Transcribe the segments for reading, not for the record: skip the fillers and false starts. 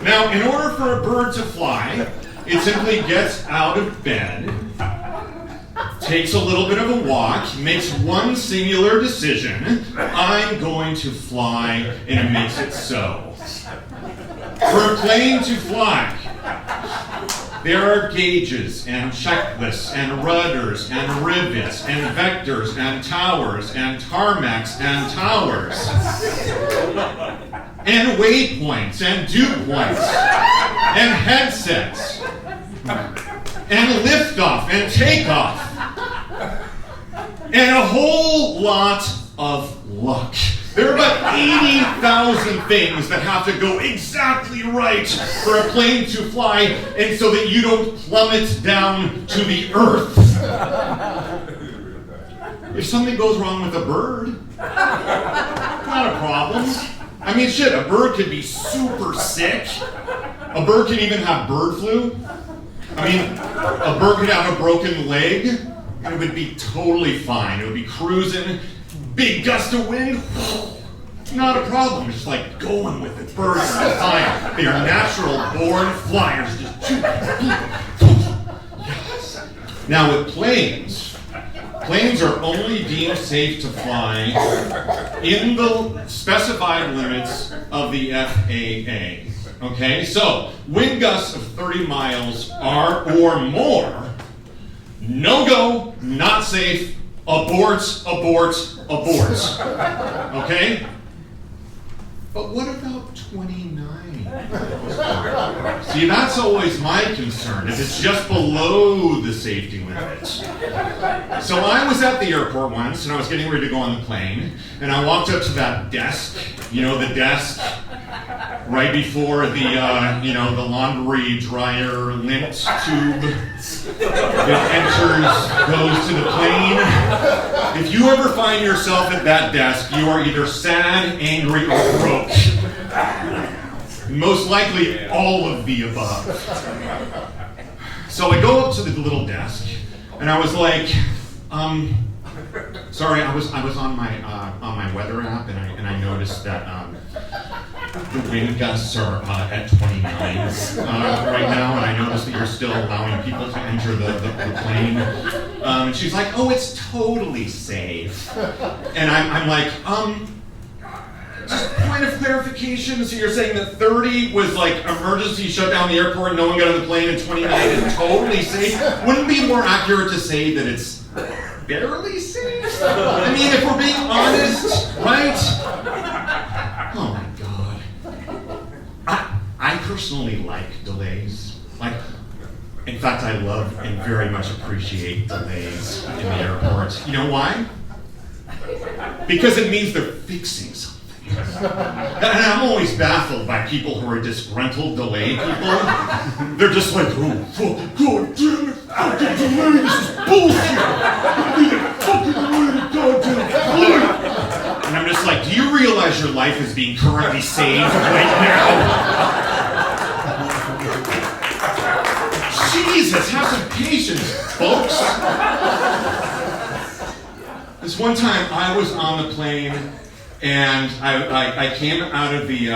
Now, in order for a bird to fly, it simply gets out of bed, takes a little bit of a walk, makes one singular decision: I'm going to fly, and it makes it so. For a plane to fly, there are gauges and checklists and rudders and rivets and vectors and towers and tarmacs and towers and waypoints and dew points and headsets and liftoff and takeoff and a whole lot of luck. There are about 80,000 things that have to go exactly right for a plane to fly, and so that you don't plummet down to the earth. If something goes wrong with a bird, not a problem. I mean, shit, a bird could be super sick. A bird can even have bird flu. I mean, a bird could have a broken leg, and it would be totally fine. It would be cruising. Big gust of wind, not a problem. Just like going with it. Birds are fine. They are natural born flyers. Just yes. Now with planes are only deemed safe to fly in the specified limits of the FAA. Okay, so wind gusts of 30 miles or more, no go, not safe. Abort, abort, abort. Okay? But what about 29? See, that's always my concern, if it's just below the safety limits. So I was at the airport once, and I was getting ready to go on the plane, and I walked up to that desk, you know, the desk right before the, the laundry dryer lint tube that enters, goes to the plane. If you ever find yourself at that desk, you are either sad, angry, or broke. Most likely all of the above. So I go up to the little desk, and I was like, sorry, I was on my weather app, and I noticed that the wind gusts are at 29 right now, and I noticed that you're still allowing people to enter the plane. And she's like, oh, it's totally safe. And I'm like, just point of clarification, so you're saying that 30 was like emergency shut down the airport and no one got on the plane, and 29 is totally safe? Wouldn't it be more accurate to say that it's barely safe? I mean, if we're being honest, right? Oh my God. I personally like delays. Like, in fact, I love and very much appreciate delays in the airport. You know why? Because it means they're fixing something. And I'm always baffled by people who are disgruntled delay people. They're just like, oh, fuck, God damn it, fucking delay, this is bullshit. I need a fucking delay, goddamn delay. And I'm just like, do you realize your life is being currently saved right now? Jesus, have some patience, folks. This one time I was on the plane, and I came out of the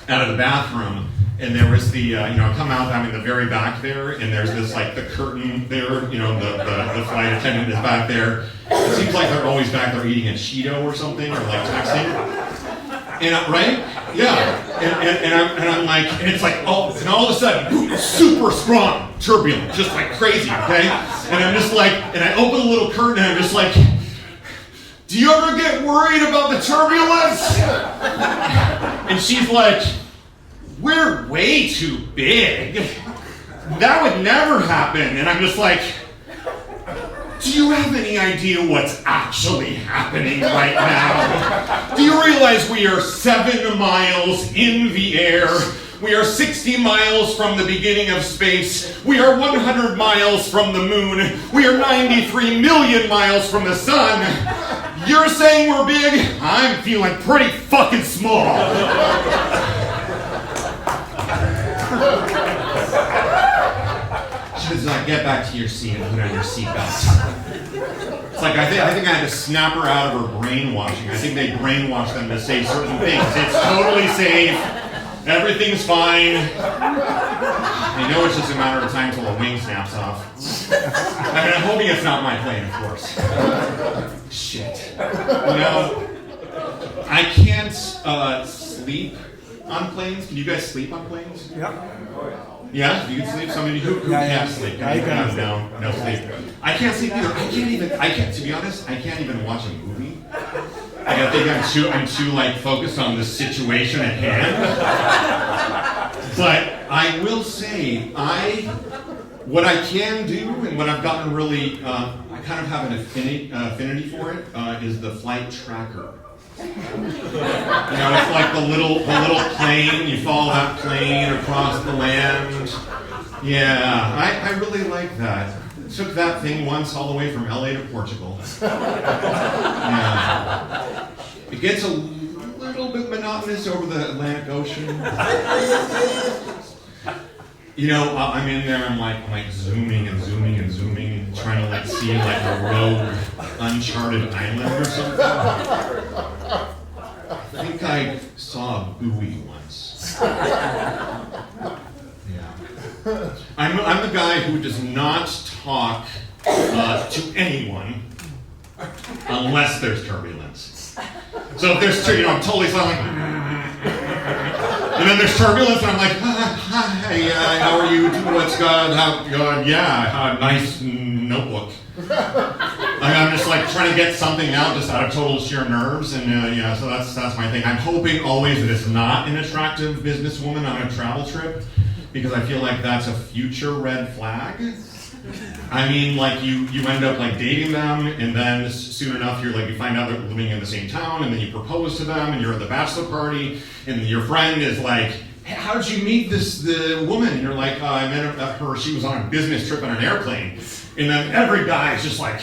bathroom, and there was the I come out, I'm in the very back there, and there's this like the curtain there, the flight attendant is back there. It seems like they're always back there eating a Cheeto or something, or like texting. And right? Yeah. And I'm like, and it's like, oh, and all of a sudden, super strong, turbulent, just like crazy, okay? And I'm just like, and I open a little curtain, and I'm just like, do you ever get worried about the turbulence? And she's like, we're way too big. That would never happen. And I'm just like, do you have any idea what's actually happening right now? Do you realize we are 7 miles in the air? We are 60 miles from the beginning of space. We are 100 miles from the moon. We are 93 million miles from the sun. You're saying we're big? I'm feeling pretty fucking small. She was like, get back to your seat and put on your seatbelt. It's like, I think I had to snap her out of her brainwashing. I think they brainwashed them to say certain things. It's totally safe. Everything's fine. I know it's just a matter of time till a wing snaps off. I mean, I'm hoping it's not my plane, of course. Shit. I can't sleep on planes. Can you guys sleep on planes? Yeah. Yeah, you can sleep. Somebody who can't sleep. I can sleep. No sleep. I can't sleep either. To be honest, I can't even watch a movie. I think I'm too like focused on the situation at hand. But I will say, what I can do and what I've gotten really, I kind of have an affinity for it, is the flight tracker. It's like the little plane. You follow that plane across the land. Yeah, I really like that. Took that thing once all the way from LA to Portugal. Yeah. It gets a little bit monotonous over the Atlantic Ocean. I'm in there, I'm like zooming and zooming and zooming, trying to like see like a rogue, uncharted island or something. I think I saw a buoy once. Yeah. I'm the guy who does not talk to anyone unless there's turbulence. So if there's, I'm totally silent. And then there's turbulence, and I'm like, hi, how are you? What's good? Nice notebook. I'm just like trying to get something out just out of total sheer nerves, and so that's my thing. I'm hoping always that it's not an attractive businesswoman on a travel trip, because I feel like that's a future red flag. I mean, like you end up like dating them, and then soon enough you find out they're living in the same town, and then you propose to them, and you're at the bachelor party, and your friend is like, hey, how did you meet the woman? And you're like, I met her, she was on a business trip on an airplane. And then every guy is just like,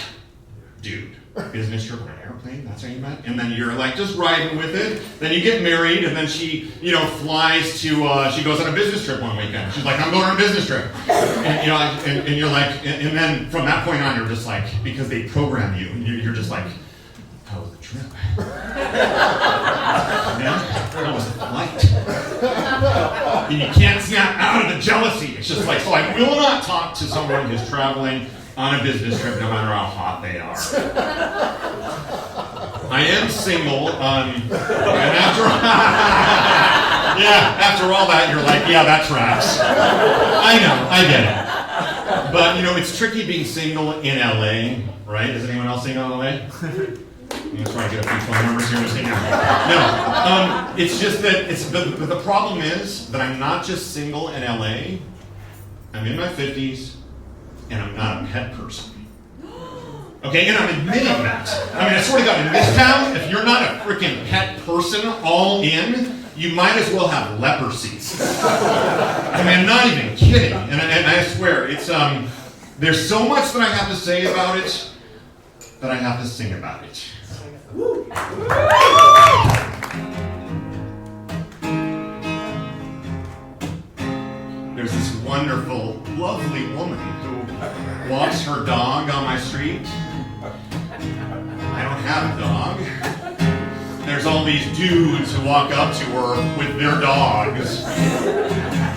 dude, business trip on an airplane? That's how you met? And then you're like just riding with it. Then you get married, and then she, flies to, she goes on a business trip one weekend. She's like, I'm going on a business trip. And, and you're like, and then from that point on, you're just like, because they program you, and you're just like, how was the trip? Yeah, how was the flight? And you can't snap out of the jealousy. It's just like, so I will not talk to someone who's traveling on a business trip, no matter how hot they are. I am single, and after all that, you're like, yeah, that tracks. I know, I get it. But, it's tricky being single in LA, right? Is anyone else single in LA? I'm going to try to get a few phone numbers here. No, it's just that, but the problem is that I'm not just single in LA, I'm in my 50s, and I'm not a pet person. Okay, and I'm admitting that. I mean, I swear to God, in this town, if you're not a freaking pet person all in, you might as well have leprosy. I mean, I'm not even kidding. And I swear, it's there's so much that I have to say about it that I have to sing about it. There's this wonderful, lovely woman who walks her dog on my street. I don't have a dog. There's all these dudes who walk up to her with their dogs,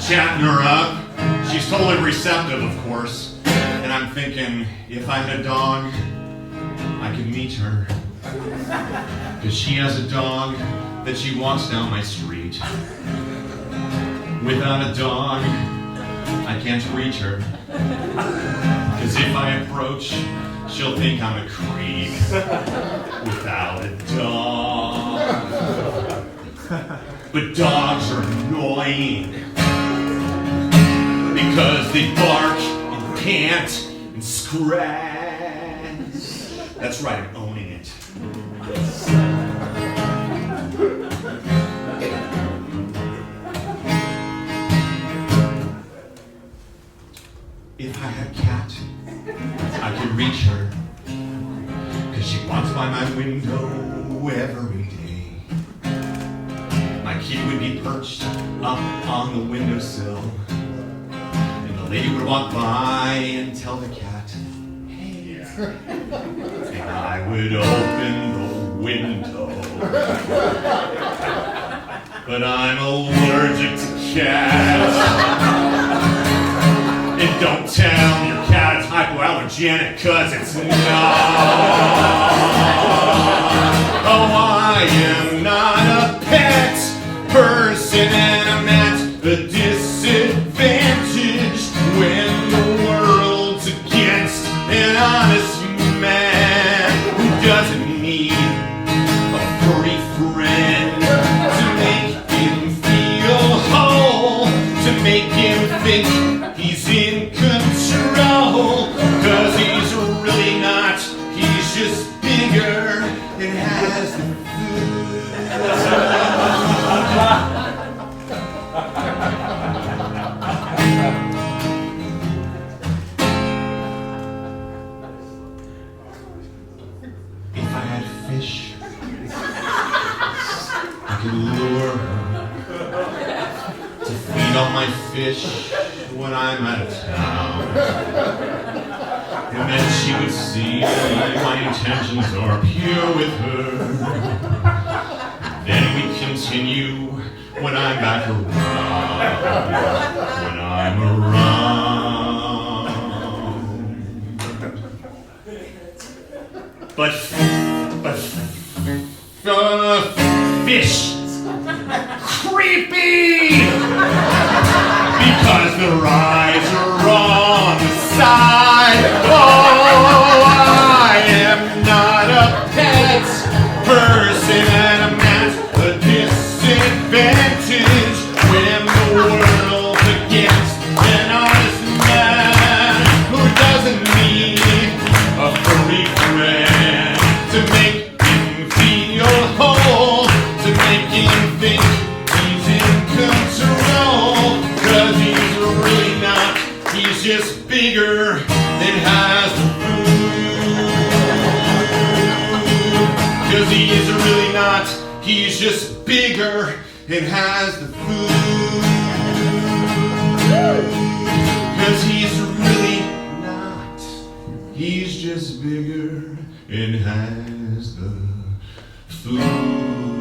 chatting her up. She's totally receptive, of course. And I'm thinking, if I had a dog, I could meet her. Because she has a dog that she walks down my street. Without a dog, I can't reach her. Because if I approach, she'll think I'm a creep. Without a dog. But dogs are annoying. Because they bark and pant and scratch. That's right, I'm owning it. If I had a cat, I could reach her, 'cause she walks by my window every day. My key would be perched up on the windowsill, and the lady would walk by and tell the cat, hey, and I would open the window. but I'm allergic to cats. And don't tell me your cat is hypoallergenic, cause it's not. Oh, I am not a pet person, and I'm at a disadvantage when the world's against an honest man who doesn't need a furry friend to make him feel whole, to make him think he's in control, cause he's really not, he's just bigger and has the If I had fish, I could lure her to feed all my fish when I'm out of town. And then she would see my intentions are pure with her. Then we continue when I'm back around. When I'm around. But fish, creepy, because their eyes are on the side. Oh, I am not a pet person, and I'm at a disadvantage when the world's against an honest man who doesn't need a furry friend to make him feel whole, to make him think he's in control, cause he's really not, he's just bigger than has the food. Cause he's really not, he's just bigger and has the food. Cause he's really not, he's just bigger and has the food.